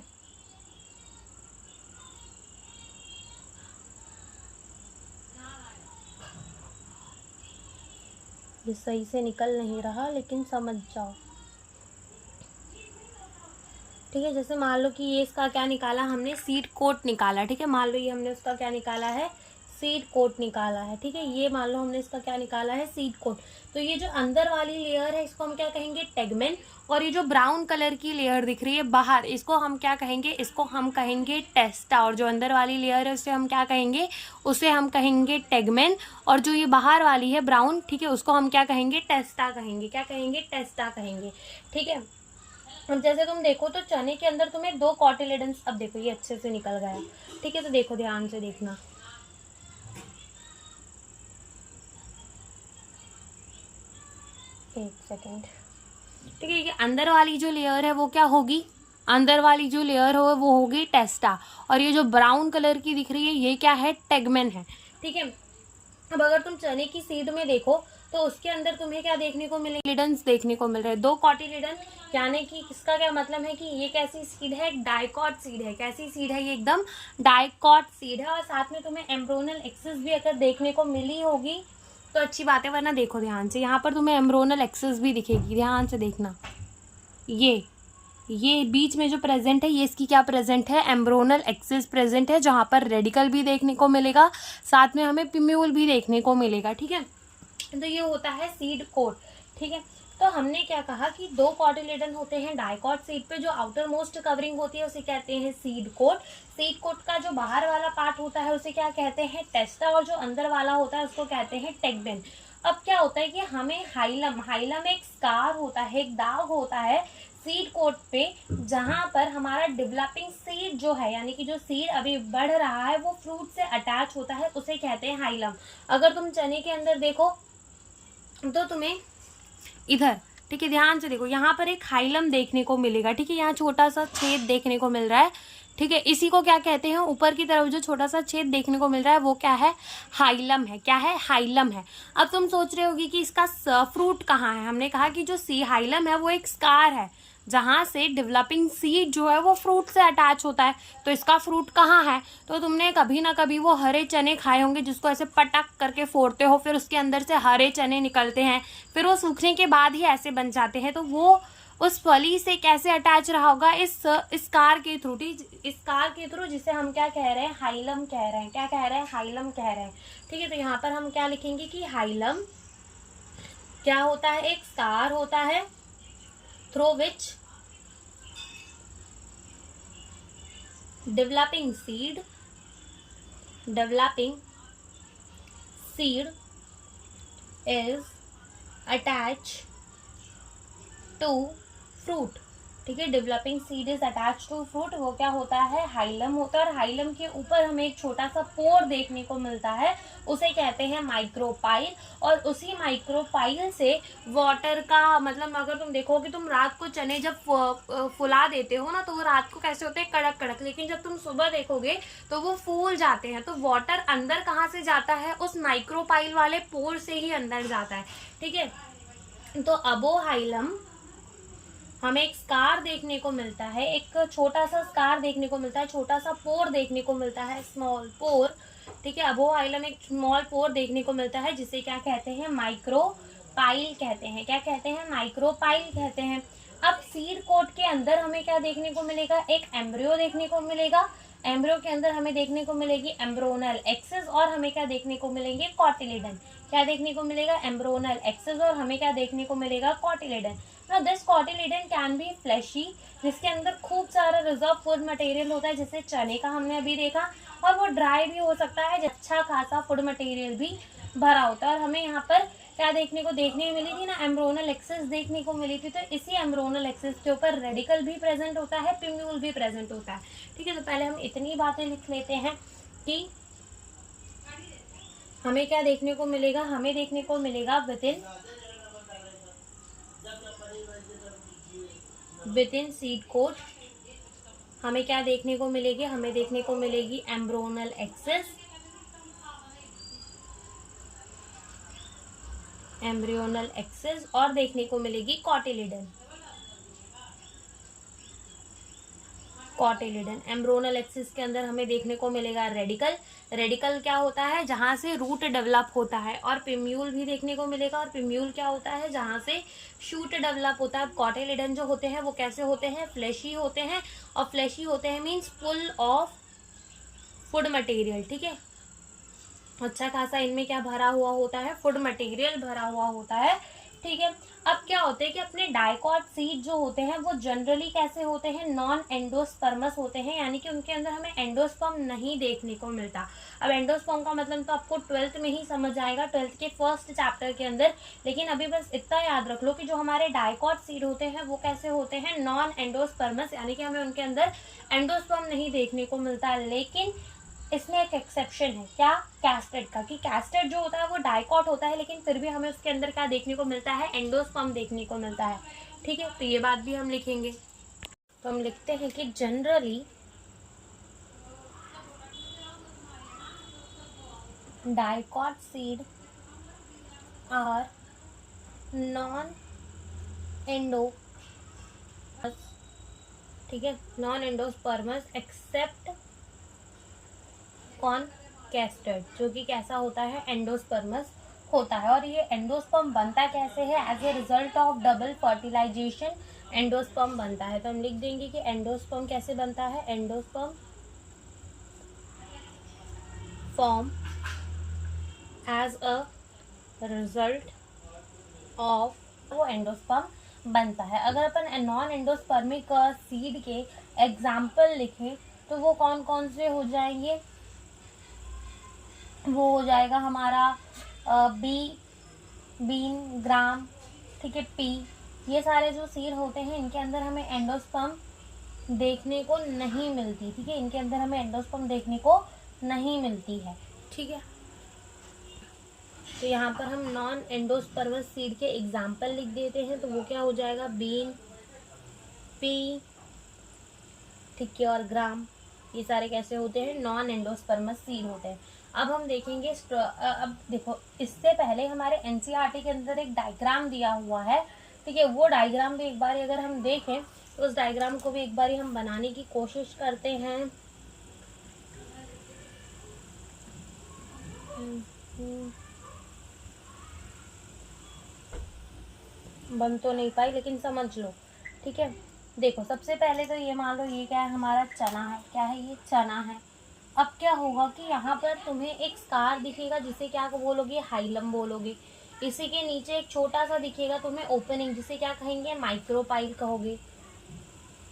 [SPEAKER 1] ये सही से निकल नहीं रहा, लेकिन समझ जाओ। ठीक है, जैसे मान लो कि ये इसका क्या निकाला हमने, सीड कोट निकाला। ठीक है, मान लो ये हमने उसका क्या निकाला है, सीड कोट निकाला है। ठीक है, ये मान लो हमने इसका क्या निकाला है, सीड कोट। तो ये जो अंदर वाली लेयर है इसको हम क्या कहेंगे, टेगमेन। और ये जो ब्राउन कलर की लेयर दिख रही है बाहर, इसको हम क्या कहेंगे, इसको हम कहेंगे टेस्टा। और जो अंदर वाली लेयर है उसे हम क्या कहेंगे, उसे हम कहेंगे टेगमेन। और जो ये बाहर वाली है ब्राउन, ठीक है, उसको हम क्या कहेंगे, टेस्टा कहेंगे। क्या कहेंगे, टेस्टा कहेंगे। ठीक है, अब जैसे तुम देखो तो चने के अंदर तुम्हें 2 कॉटिलेडन्स, अब देखो ये अच्छे से निकल गया। ठीक है, तो देखो ध्यान से देखना, एक सेकेंड। ठीक है, ये अंदर वाली जो लेयर है वो क्या होगी, अंदर वाली जो लेयर हो वो होगी टेस्टा। और ये जो ब्राउन कलर की दिख रही है ये क्या है, टेगमेन है। ठीक है, अब अगर तुम चने की सीड में देखो तो उसके अंदर तुम्हें क्या देखने को मिले, कॉटिलिडन्स देखने को मिल रहे हैं, 2 कॉटिलिडन। यानी कि इसका क्या मतलब है कि ये कैसी सीड है, एक डाइकॉट सीड है। कैसी सीड है, ये एकदम डाइकॉट सीड है। और साथ में तुम्हें एम्ब्रोनल एक्सिस भी अगर देखने को मिली होगी तो अच्छी बात है, वरना देखो ध्यान से, यहाँ पर तुम्हें एम्ब्रोनल एक्सिस भी दिखेगी, ध्यान से देखना। ये बीच में जो प्रेजेंट है, ये इसकी क्या प्रेजेंट है, एम्ब्रोनल एक्सिस प्रेजेंट है, जहां पर रेडिकल भी देखने को मिलेगा, साथ में हमें पिम्यूल भी देखने को मिलेगा। ठीक है, तो ये होता है सीड कोट। ठीक है, तो हमने क्या कहा कि 2 कॉटिलेडन होते हैं डाइकॉट सीड पे, जो आउटर मोस्ट कवरिंग होती है उसे कहते हैं सीड कोट। सीड कोट का जो बाहर वाला पार्ट होता है उसे क्या कहते हैं, टेस्टा। और जो अंदर वाला होता है उसको कहते हैं टेगमेन। अब क्या होता है कि हमें हाइलम एक स्कार होता है, एक दाग होता है सीड कोट पे, जहां पर हमारा डेवलपिंग सीड जो है, यानी कि जो सीड अभी बढ़ रहा है वो फ्रूट से अटैच होता है, उसे कहते हैं हाइलम। अगर तुम चने के अंदर देखो तो तुम्हें इधर, ठीक है, ध्यान से देखो, यहाँ पर एक हाइलम देखने को मिलेगा। ठीक है, यहाँ छोटा सा छेद देखने को मिल रहा है। ठीक है, इसी को क्या कहते हैं, ऊपर की तरफ जो छोटा सा छेद देखने को मिल रहा है वो क्या है, हाइलम है। क्या है, हाइलम है। अब तुम सोच रहे होगी कि इसका फ्रूट कहाँ है। हमने कहा कि जो सी हाइलम है वो एक स्कार है, जहां से डेवलपिंग सीड जो है वो फ्रूट से अटैच होता है। तो इसका फ्रूट कहाँ है, तो तुमने कभी ना कभी वो हरे चने खाए होंगे जिसको ऐसे पटक करके फोड़ते हो, फिर उसके अंदर से हरे चने निकलते हैं, फिर वो सूखने के बाद ही ऐसे बन जाते हैं। तो वो उस फली से कैसे अटैच रहा होगा, इस कार के थ्रू। इस कार के थ्रू, जिसे हम क्या कह रहे हैं, हाइलम कह रहे हैं। क्या कह रहे हैं, हाइलम कह रहे हैं। ठीक है, तो यहाँ पर हम क्या लिखेंगे कि हाइलम क्या होता है, एक स्कार होता है through which developing seed is attached to fruit। ठीक है, developing seed is attach to fruit, वो क्या होता है, हाइलम होता है। और हाइलम के ऊपर हमें एक छोटा सा पोर देखने को मिलता है, उसे कहते हैं माइक्रोपाइल। और उसी माइक्रोपाइल से वाटर का, मतलब अगर तुम देखोगे, तुम रात को चने जब फुला देते हो ना, तो वो रात को कैसे होते हैं, कड़क कड़क, लेकिन जब तुम सुबह देखोगे तो वो फूल जाते हैं। तो वाटर अंदर कहाँ से जाता है, उस माइक्रोपाइल वाले पोर से ही अंदर जाता है। ठीक है, तो अबोहाइलम हमें एक स्कार देखने को मिलता है, एक छोटा सा स्कार देखने को मिलता है, छोटा सा पोर देखने को मिलता है, स्मॉल पोर। ठीक है, अबोहाइलम एक स्मॉल पोर देखने को मिलता है, जिसे क्या कहते हैं, माइक्रोपाइल कहते हैं। क्या कहते हैं, माइक्रोपाइल कहते हैं। अब सीड कोट के अंदर हमें क्या देखने को मिलेगा, एक एम्ब्रियो देखने को मिलेगा। एम्ब्रियो के अंदर हमें देखने को मिलेगी एम्ब्रोनल एक्सिस, और हमें क्या देखने को मिलेंगे, कॉटिलेडन। क्या देखने को मिलेगा, एम्ब्रोनल एक्सिस, और हमें क्या देखने को मिलेगा, cotyledon. Now this cotyledon can be fleshy, जिसके अंदर खूब सारा रिजर्व फूड मटेरियल होता है, जैसे चने का हमने अभी देखा। और वो ड्राई भी हो सकता है, अच्छा खासा फूड मटेरियल भी भरा होता है। और हमें यहाँ पर क्या देखने को मिली थी ना, एम्ब्रोनल एक्सिस देखने को मिली थी। तो इसी एम्ब्रोनल एक्सिस के ऊपर रेडिकल भी प्रेजेंट होता है, पिम्यूल भी प्रेजेंट होता है। ठीक है, तो पहले हम इतनी बातें लिख लेते हैं कि हमें क्या देखने को मिलेगा, हमें देखने को मिलेगा विद इन सीड कोट हमें क्या देखने को मिलेगी, हमें देखने को मिलेगी एम्ब्रोनल एक्सिस, एम्ब्रियोनल एक्सिस, और देखने को मिलेगी कॉटिलिडन। कॉटिलिडन एम्ब्रियोनल एक्सिस के अंदर हमें देखने को मिलेगा रेडिकल। रेडिकल क्या होता है, जहां से रूट डेवलप होता है, और पिम्यूल भी देखने को मिलेगा। और पिम्यूल क्या होता है, जहां से शूट डेवलप होता है। कॉटिलिडन जो होते हैं वो कैसे होते हैं, फ्लैशी होते हैं। और फ्लैशी होते हैं means full of food material, ठीक है। अच्छा खासा इनमें क्या भरा हुआ होता है, फूड मटेरियल भरा हुआ होता है, ठीक है। अब क्या होते हैं कि अपने डाइकॉट सीड जो होते हैं वो जनरली कैसे होते हैं, नॉन एंडोस्पर्मस होते हैं, यानी कि उनके अंदर हमें एंडोस्पर्म नहीं देखने को मिलता। अब एंडोस्पर्म का मतलब तो आपको 12th में ही समझ आएगा, 12th के फर्स्ट चैप्टर के अंदर। लेकिन अभी बस इतना याद रख लो कि जो हमारे डाइकॉट सीड होते हैं वो कैसे होते हैं, नॉन एंडोस्पर्मस, यानी कि हमें उनके अंदर एंडोस्पर्म नहीं देखने को मिलता है। लेकिन इसमें एक एक्सेप्शन है, क्या, कैस्टेड का, कि कैस्टेड जो होता है वो डाइकॉट होता है, लेकिन फिर भी हमें उसके अंदर क्या देखने को मिलता है, एंडोस्पर्म देखने को मिलता है, ठीक है। तो ये बात भी हम लिखेंगे। तो हम लिखते हैं कि generally dicot seed are non endo, ठीक है, नॉन एंडोस्पर्मस एक्सेप्ट कौन, कैस्टेड, जो कि कैसा होता है, एंडोस्पर्मस होता है। और ये एंडोस्पर्म बनता कैसे है, as a result of double fertilisation endosperm बनता है। तो हम लिख देंगे कि एंडोस्पर्म कैसे बनता है, endosperm form as a result of, वो एंडोस्पर्म बनता है। अगर अपन नॉन एंडोस्पर्मिक सीड के एग्जाम्पल लिखें तो वो कौन कौन से हो जाएंगे, वो हो जाएगा हमारा बीन, ग्राम, ठीक है, पी। ये सारे जो सीड होते हैं इनके अंदर हमें एंडोस्पर्म देखने को नहीं मिलती, ठीक है, इनके अंदर हमें एंडोस्पर्म देखने को नहीं मिलती है, ठीक है। तो यहाँ पर हम नॉन एंडोस्पर्मस सीड के एग्जाम्पल लिख देते हैं। तो वो क्या हो जाएगा, बीन, पी, ठीक है, और ग्राम। ये सारे कैसे होते हैं, नॉन एंडोस्पर्मस सीड होते हैं। अब हम देखेंगे, अब देखो, इससे पहले हमारे एनसीईआरटी के अंदर एक डायग्राम दिया हुआ है, ठीक है। वो डायग्राम भी एक बार अगर हम देखें तो उस डायग्राम को भी एक बार हम बनाने की कोशिश करते हैं। बन तो नहीं पाई, लेकिन समझ लो, ठीक है। देखो, सबसे पहले तो ये मान लो, ये क्या है, हमारा चना है, क्या है, ये चना है। अब क्या होगा कि यहाँ पर तुम्हें एक स्कार दिखेगा, जिसे क्या बोलोगे, हाइलम बोलोगे। इसी के नीचे एक छोटा सा दिखेगा तुम्हें ओपनिंग, जिसे क्या कहेंगे, माइक्रोपाइल कहोगे।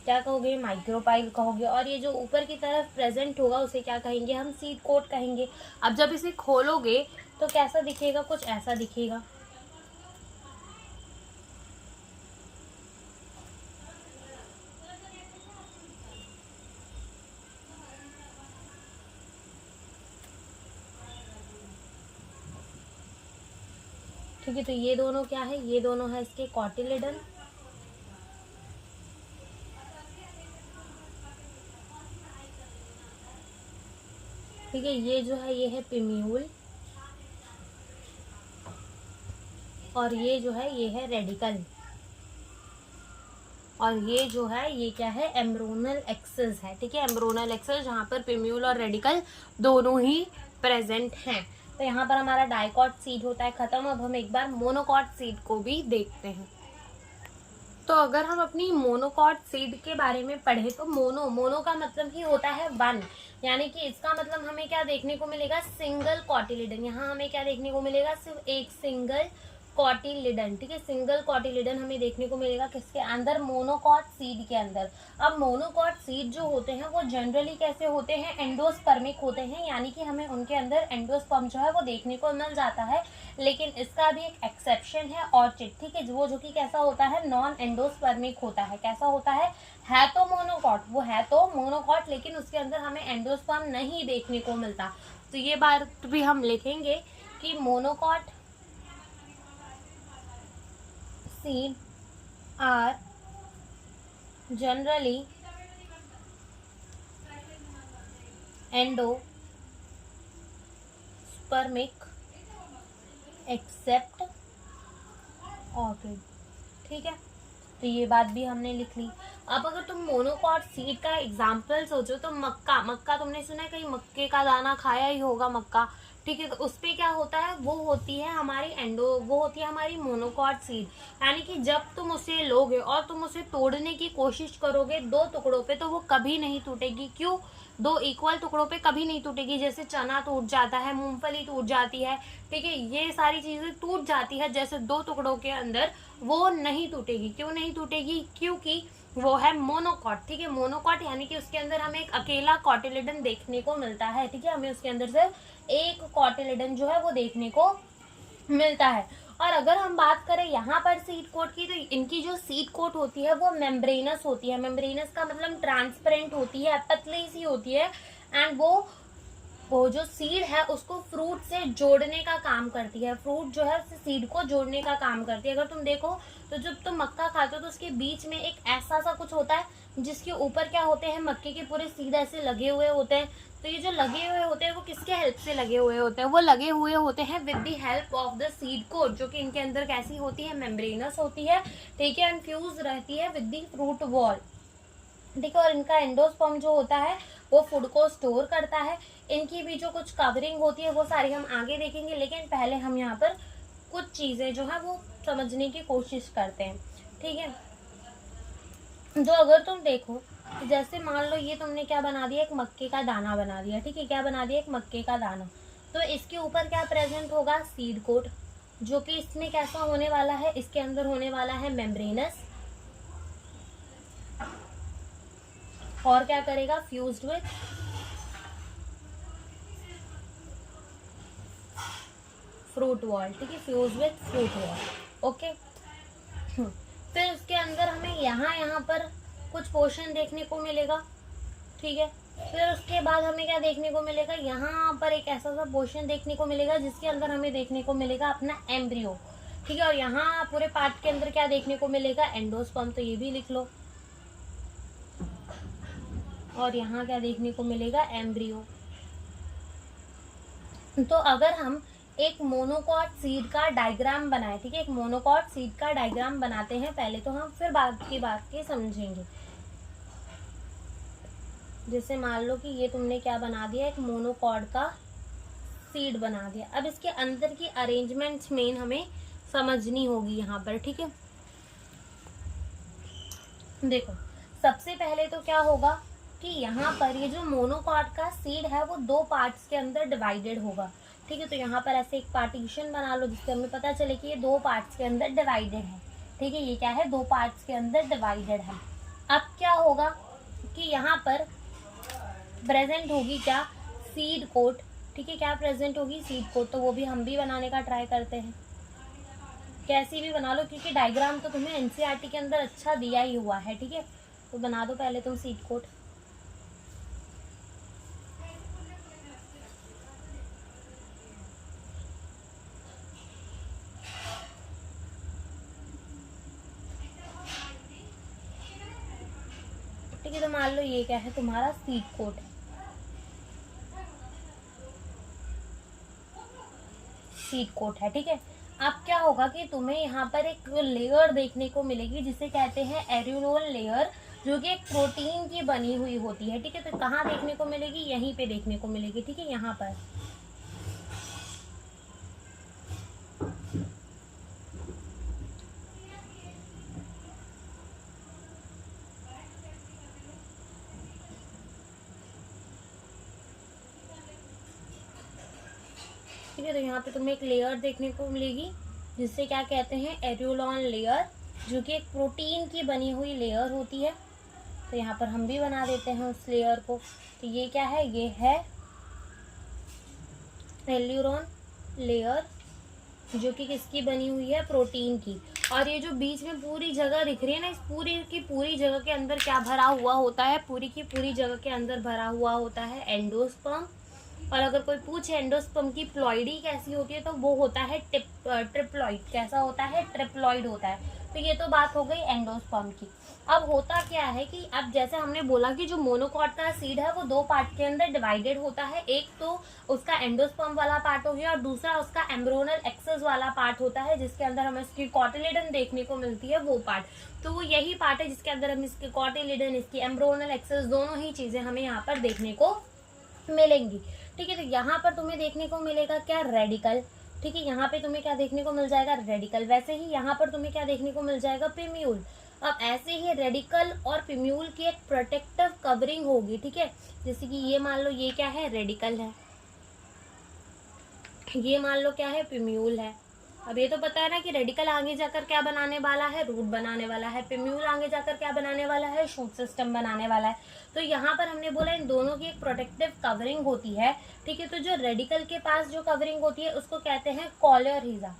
[SPEAKER 1] क्या कहोगे, माइक्रोपाइल कहोगे। और ये जो ऊपर की तरफ प्रेजेंट होगा उसे क्या कहेंगे, हम सीड कोट कहेंगे। अब जब इसे खोलोगे तो कैसा दिखेगा, कुछ ऐसा दिखेगा, ठीक है। तो ये दोनों क्या है, ये दोनों है इसके कॉटिलिडन, ठीक है। ये जो है ये है पिम्यूल, और ये जो है ये है रेडिकल, और ये जो है ये क्या है, एम्ब्रियोनल एक्सिस है, ठीक है। एम्ब्रियोनल एक्सिस जहाँ पर पिम्यूल और रेडिकल दोनों ही प्रेजेंट हैं। तो यहाँ पर हमारा डाइकॉट सीड होता है खत्म। अब हम एक बार मोनोकॉट सीड को भी देखते हैं। तो अगर हम अपनी मोनोकॉट सीड के बारे में पढ़े तो मोनो का मतलब ही होता है वन, यानी कि इसका मतलब हमें क्या देखने को मिलेगा, सिंगल कॉटिलिडन। यहाँ हमें क्या देखने को मिलेगा, सिर्फ एक सिंगल कॉटिलिडन, ठीक है। सिंगल कॉटिलिडन हमें देखने को मिलेगा किसके अंदर, मोनोकॉट सीड के अंदर। अब मोनोकॉट सीड जो होते हैं वो जनरली कैसे होते हैं, एंडोस्पर्मिक होते हैं, यानी कि हमें उनके अंदर एंडोस्पर्म जो है वो देखने को मिल जाता है। लेकिन इसका भी एक एक्सेप्शन है, ऑर्चिड, ठीक है, वो जो कि कैसा होता है, नॉन एंडोस्पर्मिक होता है। कैसा होता है तो मोनोकॉट, वो है तो मोनोकॉट, लेकिन उसके अंदर हमें एंडोस्पर्म नहीं देखने को मिलता। तो ये बात भी हम लिखेंगे कि monocot seed are generally endospermic except orchid. ठीक है, तो ये बात भी हमने लिख ली। अब अगर तुम मोनोकॉट सीड का एग्जाम्पल सोचो तो मक्का, मक्का तुमने सुना है, कहीं मक्के का दाना खाया ही होगा मक्का। ठीक है, तो उस पे क्या होता है, वो होती है हमारी वो होती है हमारी मोनोकॉट सीड। यानी कि जब तुम उसे लोगे और तुम उसे तोड़ने की कोशिश करोगे दो टुकड़ों पे, तो वो कभी नहीं टूटेगी। क्यों? दो इक्वल टुकड़ों पे कभी नहीं टूटेगी। जैसे चना टूट जाता है, मूंगफली टूट जाती है, ठीक है, ये सारी चीजें टूट जाती है, जैसे दो टुकड़ों के अंदर वो नहीं टूटेगी। क्यों नहीं टूटेगी? क्योंकि वो है मोनोकॉट। ठीक है, मोनोकॉट यानी कि उसके अंदर हमें एक अकेला कॉटिलेडन देखने को मिलता है। ठीक है, हमें उसके अंदर से एक कॉटिलेडन जो है वो देखने को मिलता है। और अगर हम बात करें यहाँ पर सीड कोट की, तो इनकी जो सीड कोट होती है वो मेम्ब्रेनस होती है। मेम्ब्रेनस का मतलब ट्रांसपेरेंट होती है, पतली सी होती है, एंड वो जो सीड है उसको फ्रूट से जोड़ने का काम करती है। फ्रूट जो है सीड को जोड़ने का काम करती है। अगर तुम देखो तो जब तुम मक्का खाते हो तो उसके बीच में एक ऐसा सा कुछ होता है जिसके ऊपर क्या होते हैं, मक्के के पूरे सीड ऐसे लगे हुए होते हैं। तो ये जो लगे हुए होते हैं वो किसके हेल्प से लगे हुए होते हैं? वो लगे हुए होते हैं with the help of the seed coat, जो कि इनके अंदर कैसी होती है, मेम्ब्रेनस होती है। ठीक है, इन्फ्यूज रहती है विद द फ्रूट वॉल। ठीक है, और इनका एंडोस्पर्म जो होता है वो फूड को स्टोर करता है। इनकी भी जो कुछ कवरिंग होती है वो सारी हम आगे देखेंगे, लेकिन पहले हम यहाँ पर कुछ चीजें जो है वो समझने की कोशिश करते हैं। ठीक है, तो अगर तुम देखो, जैसे मान लो ये तुमने क्या बना दिया, एक मक्के का दाना बना दिया। ठीक है, क्या बना दिया, एक मक्के का दाना। तो इसके ऊपर क्या प्रेजेंट होगा, सीड कोट, जो कि इसमें कैसा होने वाला है, इसके अंदर होने वाला है मेम्ब्रेनस, और क्या करेगा, फ्यूज्ड विथ फ्रूट वॉल। ठीक है, fuse with fruit wall. Okay, फिर उसके अंदर हमें यहाँ पर कुछ पोर्शन देखने को मिलेगा। ठीक है, फिर उसके बाद हमें क्या देखने को मिलेगा, यहाँ पर एक ऐसा सा पोर्शन देखने को मिलेगा जिसके अंदर हमें देखने को मिलेगा अपना एम्ब्रियो। ठीक है, और यहाँ पूरे पार्ट के अंदर क्या देखने को मिलेगा, एंडोस्पर्म, तो ये भी लिख लो। और यहाँ क्या देखने को मिलेगा, एम्ब्रियो। तो अगर हम एक मोनोकॉट सीड का डायग्राम बनाए, ठीक है, एक मोनोकॉट सीड का डायग्राम बनाते हैं पहले, तो हम फिर बात के समझेंगे। जैसे मान लो कि ये तुमने क्या बना दिया, एक मोनोकॉट का सीड बना दिया। अब इसके अंदर की अरेंजमेंट्स मेन हमें समझनी होगी यहाँ पर। ठीक है, देखो सबसे पहले तो क्या होगा कि यहाँ पर ये जो मोनोकॉट का सीड है वो दो पार्ट्स के अंदर डिवाइडेड होगा। ठीक है, तो यहाँ पर ऐसे एक पार्टीशन बना लो जिससे हमें पता चले कि ये दो पार्ट्स के अंदर डिवाइडेड है। ठीक है, ये क्या है, दो पार्ट्स के अंदर डिवाइडेड है। अब क्या होगा कि यहाँ पर प्रेजेंट होगी क्या, सीड कोट। ठीक है, क्या प्रेजेंट होगी, सीड कोट। तो वो भी हम भी बनाने का ट्राई करते हैं, कैसी भी बना लो, क्योंकि डायग्राम तो तुम्हें एनसीईआरटी के अंदर अच्छा दिया ही हुआ है। ठीक है, तो बना दो पहले तुम सीड कोट। ठीक है, तो मान लो ये क्या है, तुम्हारा सीड कोट है, सीड कोट है। ठीक है, अब क्या होगा कि तुम्हें यहाँ पर एक लेयर देखने को मिलेगी जिसे कहते हैं एरियोल लेयर, जो कि एक प्रोटीन की बनी हुई होती है। ठीक है, तो कहाँ देखने को मिलेगी, यहीं पे देखने को मिलेगी। ठीक है, यहाँ पर। ठीक है, तो यहाँ पे तुम्हें एक लेयर देखने को मिलेगी जिससे क्या कहते हैं, एरियोलॉन लेयर, जो कि एक प्रोटीन की बनी हुई लेयर होती है। तो यहाँ पर हम भी बना देते हैं उस लेयर को। तो ये क्या है, ये है एरियोलॉन लेयर, जो कि किसकी बनी हुई है, प्रोटीन की। और ये जो बीच में पूरी जगह दिख रही है ना, इस पूरी की पूरी जगह के अंदर क्या भरा हुआ होता है, पूरी की पूरी जगह के अंदर भरा हुआ होता है एंडोस्पर्म। और अगर कोई पूछे एंडोस्पर्म की प्लॉइडी कैसी होती है, तो वो होता है ट्रिप्लॉइड। कैसा होता है, ट्रिप्लॉइड होता है। तो ये तो बात हो गई एंडोस्पर्म की। अब होता क्या है कि अब जैसे हमने बोला कि जो मोनोकॉट का सीड है वो दो पार्ट के अंदर डिवाइडेड होता है, एक तो उसका एंडोस्पर्म वाला पार्ट हो गया और दूसरा उसका एम्ब्रियोनल एक्सेस वाला पार्ट होता है, जिसके अंदर हमें इसकी कॉटिलिडन देखने को मिलती है, वो पार्ट। तो वो यही पार्ट है जिसके अंदर हम इसकी कॉटिलिडन, इसकी एम्ब्रियोनल एक्सेस, दोनों ही चीजें हमें यहाँ पर देखने को मिलेंगी। ठीक है, तो यहाँ पर तुम्हें देखने को मिलेगा क्या, रेडिकल। ठीक है, यहाँ पे तुम्हें क्या देखने को मिल जाएगा, रेडिकल। वैसे ही यहाँ पर तुम्हें क्या देखने को मिल जाएगा, पिम्यूल। अब ऐसे ही रेडिकल और पिम्यूल की एक प्रोटेक्टिव कवरिंग होगी। ठीक है, जैसे कि ये मान लो ये क्या है, रेडिकल है, ये मान लो क्या है, पिम्यूल है। अब ये तो पता है ना कि रेडिकल आगे जाकर क्या बनाने वाला है, रूट बनाने वाला है। पिम्यूल आगे जाकर क्या बनाने वाला है, शूट सिस्टम बनाने वाला है। तो यहाँ पर हमने बोला इन दोनों की एक प्रोटेक्टिव कवरिंग होती है। ठीक है, तो जो रेडिकल के पास जो कवरिंग होती है उसको कहते हैं कॉलियोहाइजा,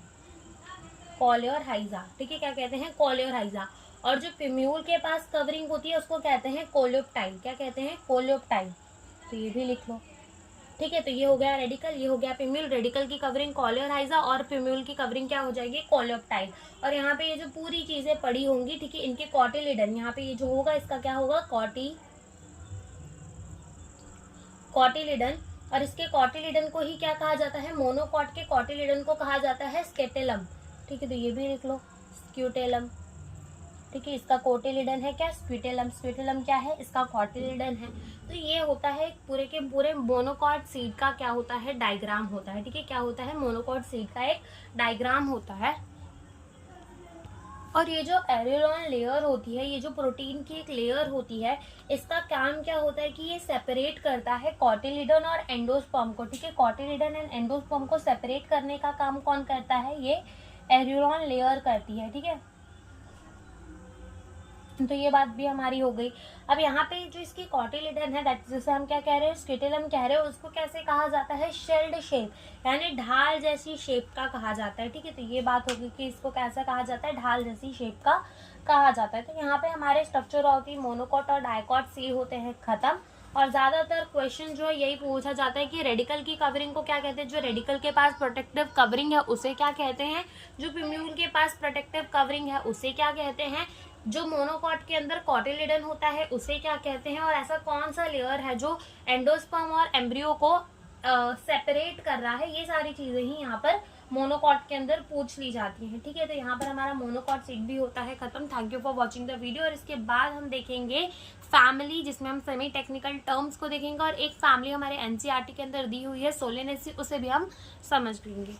[SPEAKER 1] कॉलियोहाइजा। ठीक है, क्या कहते हैं, कॉलियोहाइजा। और जो पिम्यूल के पास कवरिंग होती है उसको कहते हैं कोलियोप्टाइल। क्या कहते हैं, कोलियोप्टाइल। तो ये भी लिख लो। ठीक है, तो ये हो गया रेडिकल, ये हो गया पिम्यूल। रेडिकल की कवरिंग कॉलियोहाइजा और पिम्यूल की कवरिंग क्या हो जाएगी, कोलियोप्टाइल। और यहाँ पे ये जो पूरी चीजें पड़ी होंगी, ठीक है, इनके कॉटिलिडन, यहाँ पे ये जो होगा इसका क्या होगा, कॉटिलिडन। और इसके कॉटिलिडन को ही क्या कहा जाता है, मोनोकॉट के कॉटिलिडन को कहा जाता है स्केटेलम। ठीक है, तो ये भी लिख लो, स्क्यूटेलम। ठीक है, इसका कोटिलिडन है क्या, स्क्यूटेलम। स्क्यूटेलम क्या है, इसका कॉटिलिडन है। तो ये होता है पूरे के पूरे मोनोकॉट सीड का क्या होता है, डायग्राम होता है। ठीक है, क्या होता है, मोनोकॉट सीड का एक डायग्राम होता है। और ये जो एरियोलॉन लेयर होती है, ये जो प्रोटीन की एक लेयर होती है, इसका काम क्या होता है कि ये सेपरेट करता है कॉटिलिडन और एंडोस्पर्म को। ठीक है, कॉटिलिडन एंड एंडोस्पर्म को सेपरेट करने का काम कौन करता है, ये एरियोलॉन लेयर करती है। ठीक है, तो ये बात भी हमारी हो गई। अब यहाँ पे जो इसकी कॉटिलिडन है, दैट जिसे हम क्या कह रहे हैं, स्केटेलम कह रहे हैं, उसको कैसे कहा जाता है, शेल्ड शेप, यानी ढाल जैसी शेप का कहा जाता है। ठीक है, तो ये बात होगी कि इसको कैसा कहा जाता है, ढाल जैसी शेप का कहा जाता है। तो यहाँ पे हमारे स्ट्रक्चर ऑफ दी मोनोकॉट और डायकॉट सीड होते हैं खत्म। और ज्यादातर क्वेश्चन जो है यही पूछा जाता है कि रेडिकल की कवरिंग को क्या कहते हैं, जो रेडिकल के पास प्रोटेक्टिव कवरिंग है उसे क्या कहते हैं, जो पिम्यूल के पास प्रोटेक्टिव कवरिंग है उसे क्या कहते हैं, जो मोनोकॉट के अंदर कॉटिलिडन होता है उसे क्या कहते हैं, और ऐसा कौन सा लेयर है जो एंडोस्पर्म और एम्ब्रियो को सेपरेट कर रहा है। ये सारी चीजें ही यहाँ पर मोनोकॉट के अंदर पूछ ली जाती हैं। ठीक है, तो यहाँ पर हमारा मोनोकॉट सीड भी होता है खत्म। Thank you for watching the video. और इसके बाद हम देखेंगे फैमिली, जिसमें हम सेमी टेक्निकल टर्म्स को देखेंगे, और एक फैमिली हमारे एनसीईआरटी के अंदर दी हुई है सोलेनेसी, उसे भी हम समझ लेंगे।